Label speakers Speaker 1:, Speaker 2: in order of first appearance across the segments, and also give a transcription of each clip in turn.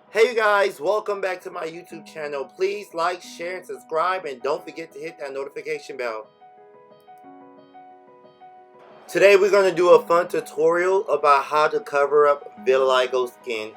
Speaker 1: Hey you guys, welcome back to my YouTube channel. Please like, share, and subscribe, and don't forget to hit that notification bell. Today we're going to do a fun tutorial about how to cover up vitiligo skin.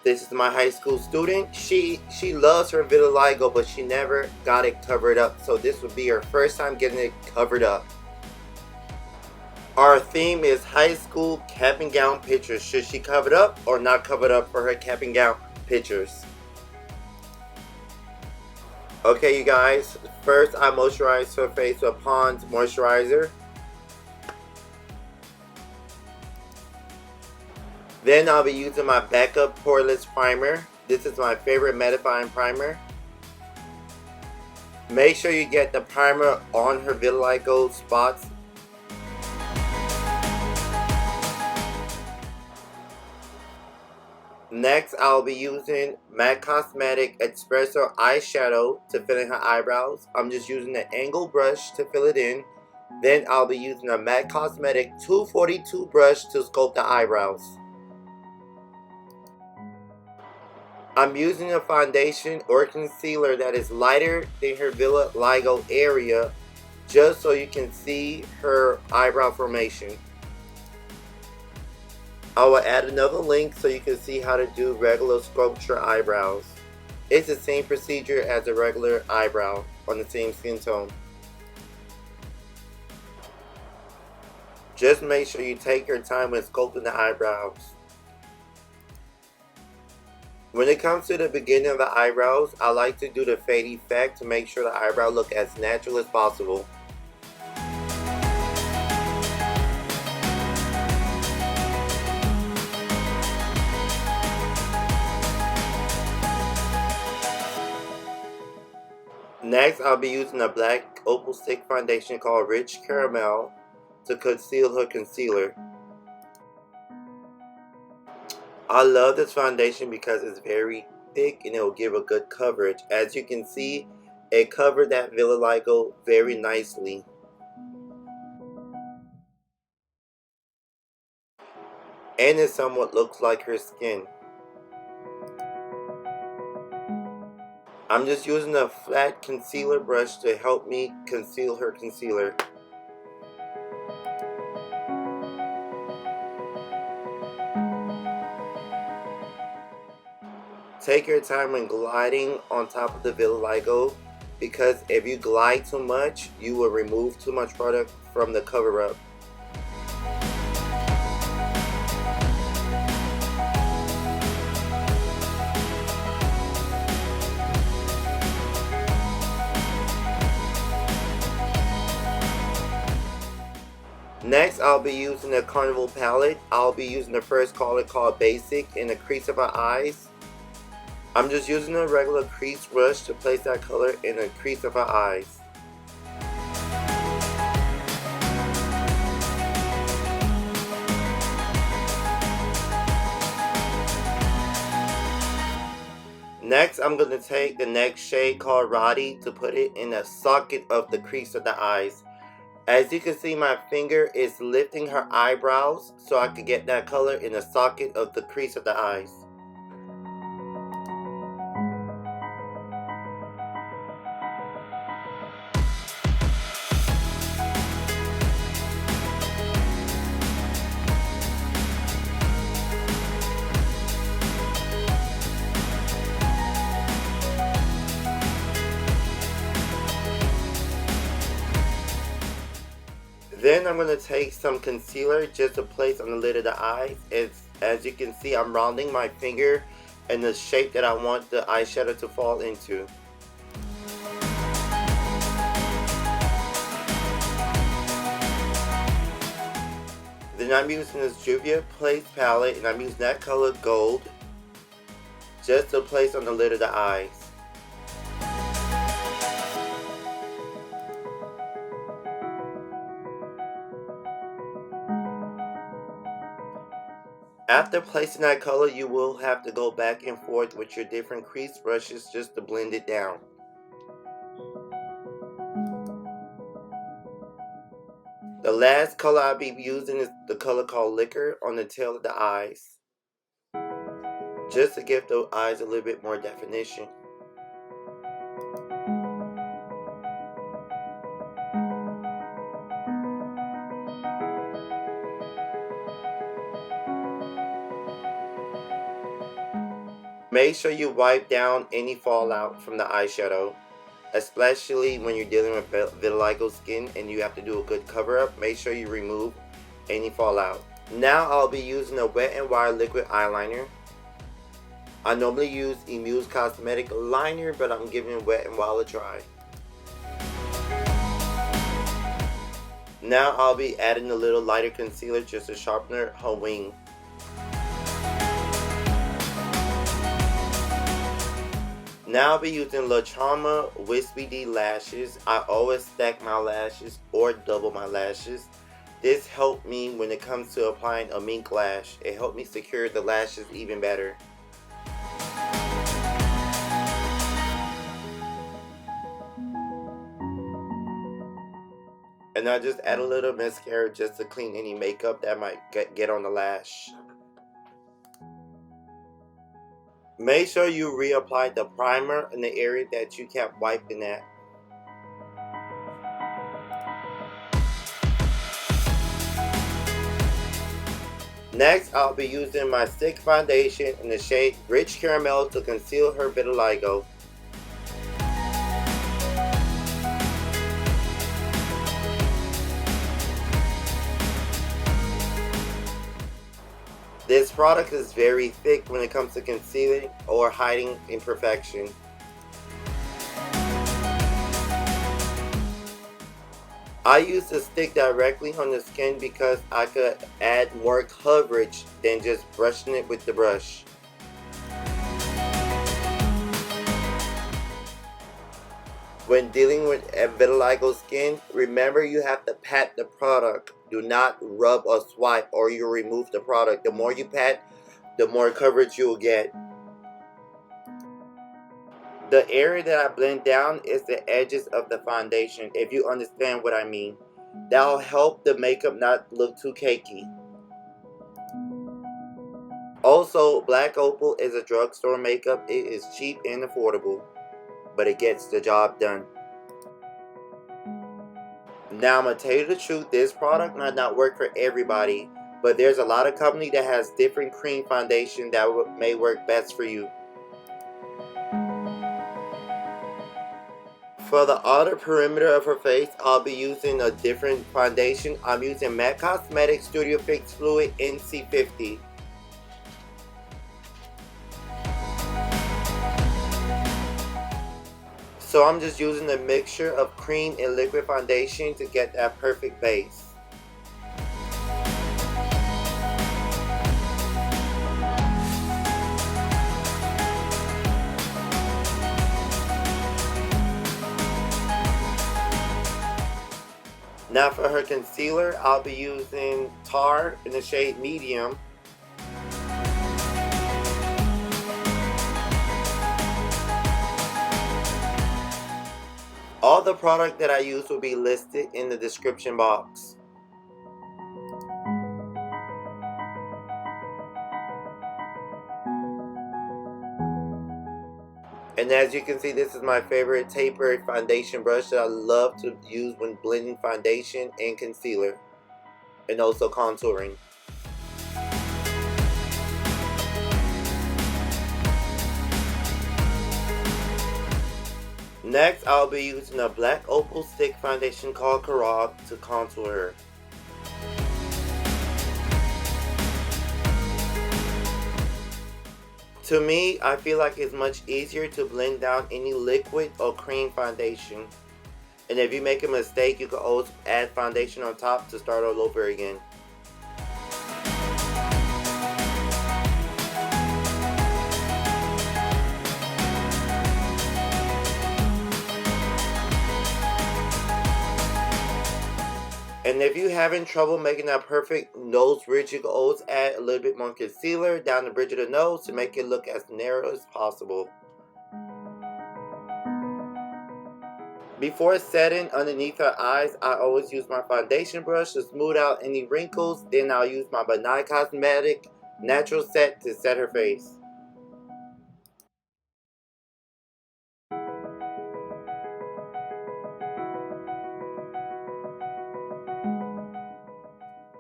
Speaker 1: This is my high school student. She loves her vitiligo, but she never got it covered up. So this would be her first time getting it covered up. Our theme is high school cap and gown pictures. Should she cover it up or not cover it up for her cap and gown pictures? Okay, you guys, first I moisturize her face with Pond's moisturizer. Then I'll be using my backup poreless primer. This is my favorite mattifying primer. Make sure you get the primer on her vitiligo spots. Next, I'll be using MAC Cosmetics Espresso eyeshadow to fill in her eyebrows. I'm just using an angle brush to fill it in. Then I'll be using a MAC Cosmetics 242 brush to sculpt the eyebrows. I'm using a foundation or concealer that is lighter than her vitiligo area, just so you can see her eyebrow formation. I will add another link so you can see how to do regular Sculptor eyebrows. It's the same procedure as a regular eyebrow on the same skin tone. Just make sure you take your time when sculpting the eyebrows. When it comes to the beginning of the eyebrows, I like to do the fade effect to make sure the eyebrow look as natural as possible. Next, I'll be using a black Opal stick foundation called Rich Caramel to conceal her concealer. I love this foundation because it's very thick and it will give a good coverage. As you can see, it covered that vitiligo very nicely. And it somewhat looks like her skin. I'm just using a flat concealer brush to help me conceal her concealer. Take your time when gliding on top of the vitiligo, because if you glide too much, you will remove too much product from the cover up. Next, I'll be using the Carnival palette. I'll be using the first color called Basic in the crease of her eyes. I'm just using a regular crease brush to place that color in the crease of her eyes. Next, I'm going to take the next shade called Rowdy to put it in the socket of the crease of the eyes. As you can see, my finger is lifting her eyebrows so I can get that color in the socket of the crease of the eyes. Then I'm going to take some concealer just to place on the lid of the eyes. As you can see, I'm rounding my finger in the shape that I want the eyeshadow to fall into. Then I'm using this Juvia Place palette, and I'm using that color Gold just to place on the lid of the eyes. After placing that color, you will have to go back and forth with your different crease brushes just to blend it down. The last color I'll be using is the color called Liquor on the tail of the eyes. just to give the eyes a little bit more definition. Make sure you wipe down any fallout from the eyeshadow, especially when you're dealing with vitiligo skin and you have to do a good cover up. Make sure you remove any fallout. Now I'll be using a Wet n Wild liquid eyeliner. I normally use Emu's Cosmetic liner, but I'm giving Wet n Wild a try. Now I'll be adding a little lighter concealer just to sharpen her wing. Now I'll be using La Charma Wispy D lashes. I always stack my lashes or double my lashes. This helped me when it comes to applying a mink lash. It helped me secure the lashes even better. And I just add a little mascara just to clean any makeup that might get on the lash. Make sure you reapply the primer in the area that you kept wiping at. Next, I'll be using my stick foundation in the shade Rich Caramel to conceal her vitiligo. This product is very thick when it comes to concealing or hiding imperfection. I use the stick directly on the skin because I could add more coverage than just brushing it with the brush. When dealing with vitiligo skin, remember you have to pat the product. Do not rub or swipe or you'll remove the product. The more you pat, the more coverage you'll get. The area that I blend down is the edges of the foundation, if you understand what I mean. That'll help the makeup not look too cakey. Also, Black Opal is a drugstore makeup. It is cheap and affordable, but it gets the job done. Now I'm going to tell you the truth, this product might not work for everybody, but there's a lot of company that has different cream foundation that may work best for you. For the outer perimeter of her face, I'll be using a different foundation. I'm using MAC Cosmetics Studio Fix Fluid NC50. So I'm just using a mixture of cream and liquid foundation to get that perfect base. Now for her concealer, I'll be using Tar in the shade Medium. All the product that I use will be listed in the description box. And as you can see, this is my favorite tapered foundation brush that I love to use when blending foundation and concealer, and also contouring. Next, I'll be using a Black Opal stick foundation called Caramell to contour her. To me, I feel like it's much easier to blend down any liquid or cream foundation. And if you make a mistake, you can always add foundation on top to start all over again. And if you're having trouble making that perfect nose ridge, you can always add a little bit more concealer down the bridge of the nose to make it look as narrow as possible. Before setting underneath her eyes, I always use my foundation brush to smooth out any wrinkles. Then I'll use my Nye Cosmetic Natural Set to set her face.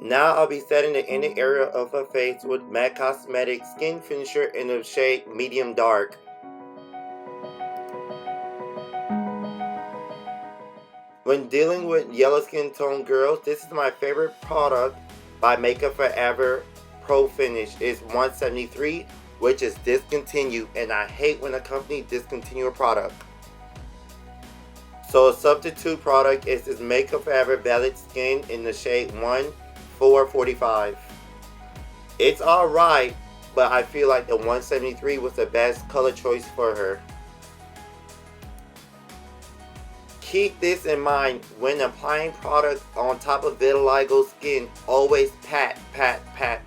Speaker 1: Now I'll be setting the inner area of her face with MAC Cosmetics Skin Finisher in the shade Medium Dark. When dealing with yellow skin tone girls, this is my favorite product by Makeup Forever Pro Finish. It's 173, which is discontinued, and I hate when a company discontinue a product. So a substitute product is this Makeup Forever Velvet Skin in the shade 1445. It's alright, but I feel like the 173 was the best color choice for her. Keep this in mind when applying product on top of vitiligo skin. Always pat, pat, pat.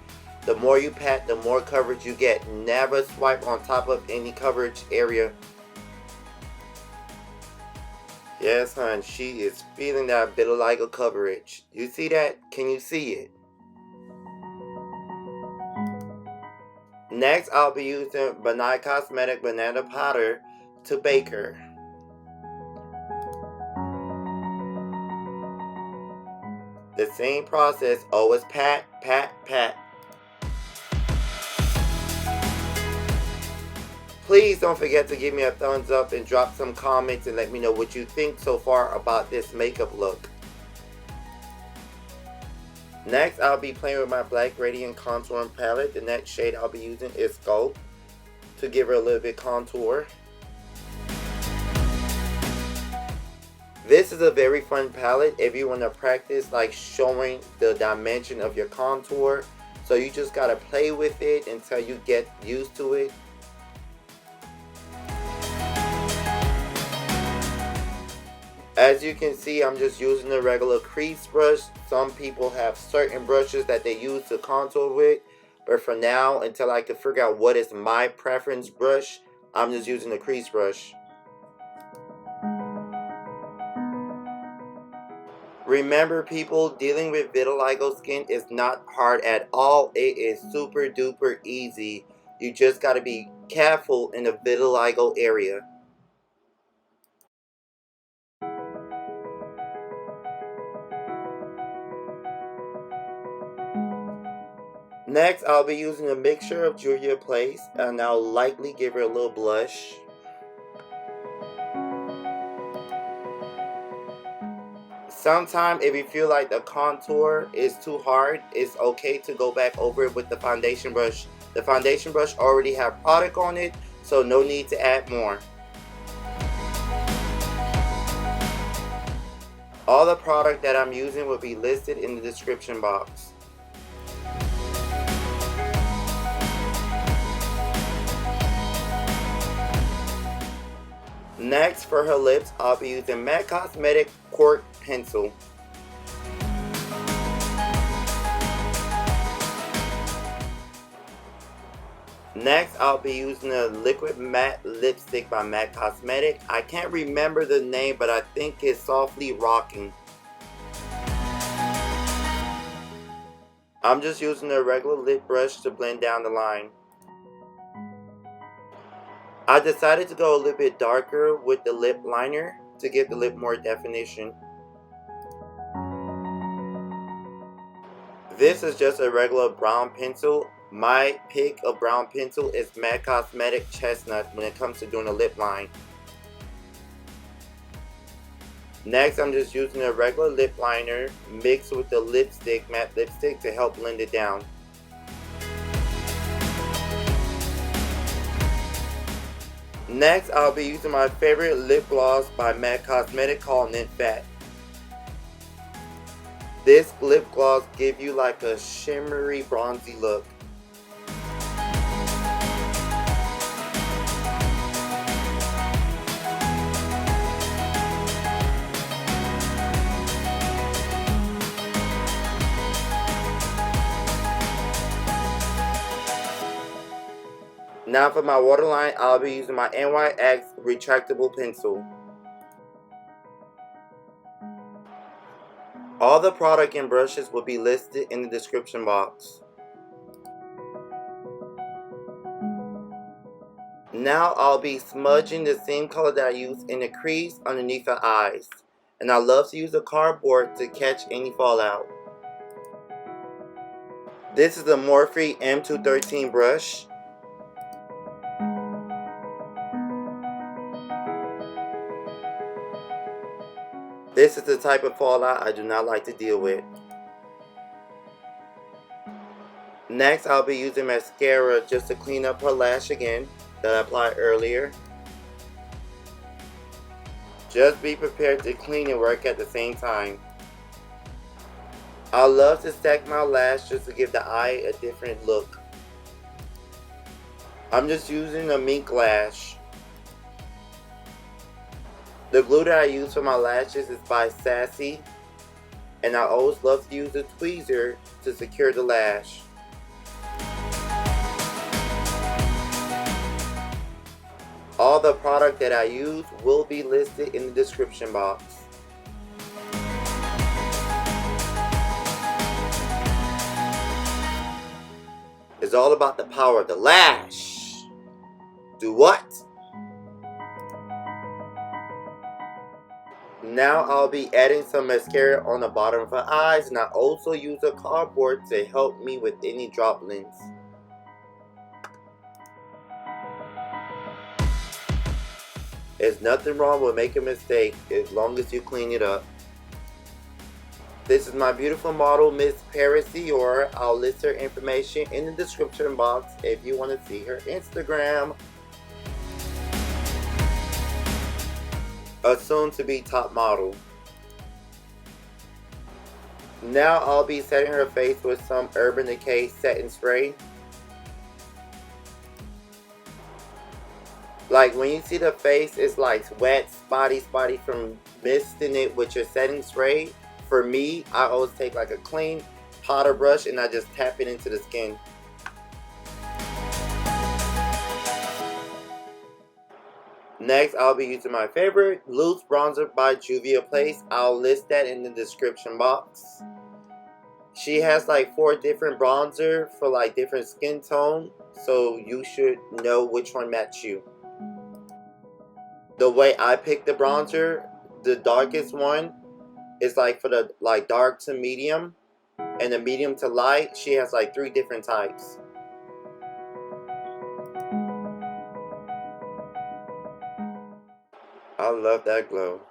Speaker 1: The more you pat, the more coverage you get. Never swipe on top of any coverage area. Yes, hon, she is feeling that vitiligo coverage. You see that? Can you see it? Next, I'll be using Nye Cosmetic Banana Powder to bake her. The same process, always pat, pat, pat. Please don't forget to give me a thumbs up and drop some comments and let me know what you think so far about this makeup look. Next, I'll be playing with my Black Radiant Contouring Palette. The next shade I'll be using is Sculptor to give her a little bit contour. This is a very fun palette if you want to practice like showing the dimension of your contour. So you just gotta play with it until you get used to it. As you can see, I'm just using a regular crease brush. Some people have certain brushes that they use to contour with, but for now, until I can figure out what is my preference brush, I'm just using a crease brush. Remember people, dealing with vitiligo skin is not hard at all. It is super duper easy. You just gotta be careful in the vitiligo area. Next, I'll be using a mixture of Julia Place, and I'll lightly give her a little blush. Sometimes if you feel like the contour is too hard, it's okay to go back over it with the foundation brush. The foundation brush already have product on it, so no need to add more. All the product that I'm using will be listed in the description box. Next, for her lips, I'll be using MAC Cosmetic Cork Pencil. Next, I'll be using a liquid matte lipstick by MAC Cosmetic. I can't remember the name, but I think it's Softly Rocking. I'm just using a regular lip brush to blend down the line. I decided to go a little bit darker with the lip liner to give the lip more definition. This is just a regular brown pencil. My pick of brown pencil is MAC Cosmetic Chestnut when it comes to doing a lip line. Next, I'm just using a regular lip liner mixed with the lipstick, matte lipstick, to help blend it down. Next, I'll be using my favorite lip gloss by MAC Cosmetic called Knit Fat. This lip gloss gives you like a shimmery bronzy look. Now for my waterline, I'll be using my NYX retractable pencil. All the product and brushes will be listed in the description box. Now I'll be smudging the same color that I used in the crease underneath the eyes. And I love to use a cardboard to catch any fallout. This is the Morphe M213 brush. This is the type of fallout I do not like to deal with. Next, I'll be using mascara just to clean up her lash again that I applied earlier. Just be prepared to clean and work at the same time. I love to stack my lash just to give the eye a different look. I'm just using a mink lash. The glue that I use for my lashes is by Sassy, and I always love to use a tweezer to secure the lash. All the product that I use will be listed in the description box. It's all about the power of the lash. Do what? Now I'll be adding some mascara on the bottom of her eyes, and I also use a cardboard to help me with any droplets. There's nothing wrong with making a mistake as long as you clean it up. This is my beautiful model, Miss Paris Dior. I'll list her information in the description box if you want to see her Instagram. A soon-to-be top model. Now I'll be setting her face with some Urban Decay setting spray. Like when you see the face, it's like wet, spotty from misting it with your setting spray. For me, I always take like a clean powder brush and I just tap it into the skin. Next, I'll be using my favorite loose bronzer by Juvia's Place. I'll list that in the description box. She has like 4 different bronzer for like different skin tone, so you should know which one matches you. The way I pick the bronzer, the darkest one is like for the like dark to medium, and the medium to light, she has like 3 different types. I love that glow.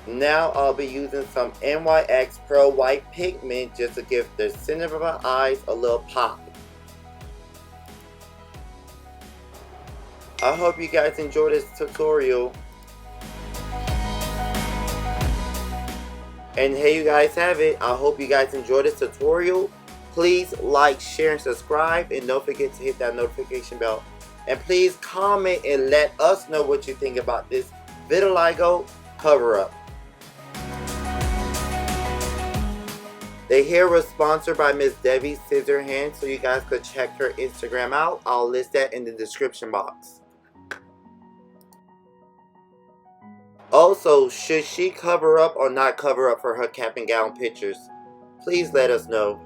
Speaker 1: Now I'll be using some NYX Pro White Pigment just to give the center of my eyes a little pop. I hope you guys enjoyed this tutorial. And here you guys have it. I hope you guys enjoyed this tutorial. Please like, share, and subscribe. And don't forget to hit that notification bell. And please comment and let us know what you think about this vitiligo cover-up. The hair was sponsored by Miss Debbie Scissorhands, so you guys could check her Instagram out. I'll list that in the description box. Also, should she cover up or not cover up for her cap and gown pictures? Please let us know.